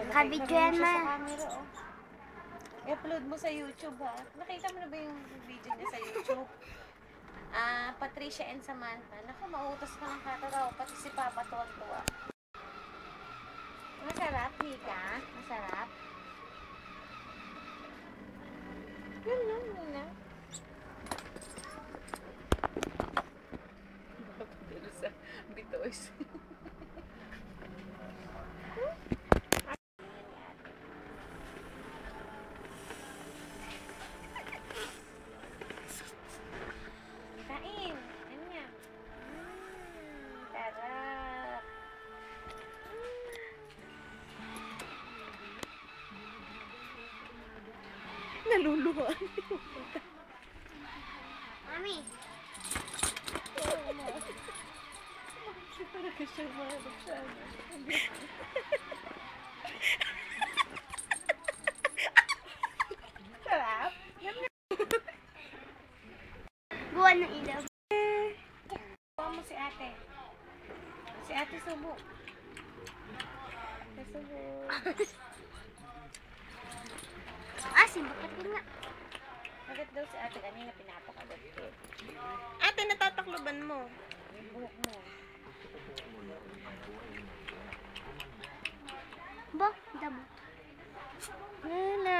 Nakabidyo yan, ma. Sa camera, oh. I-upload mo sa YouTube, ha? Nakita mo na ba yung video niya sa YouTube? Patricia and Samantha. Naku, mautos ka ng kataraw. Pati si Papa tuwa-tuwa. Masarap, Nika? Masarap? Yun lang, Nina. Pero sa bitoys. Kain. Ano yan? Sarap. Naluluhan. Mami. Talaga siya marap siya. Sarap? Buwan ng ilaw. Buwan mo si ate. Si ate subo. Ate subo. Asin, bakit nga? Bakit daw si ate kanina pinapakagat ko? Ate, natatakloban mo. Yung buhok mo. Ba, damo. Nana.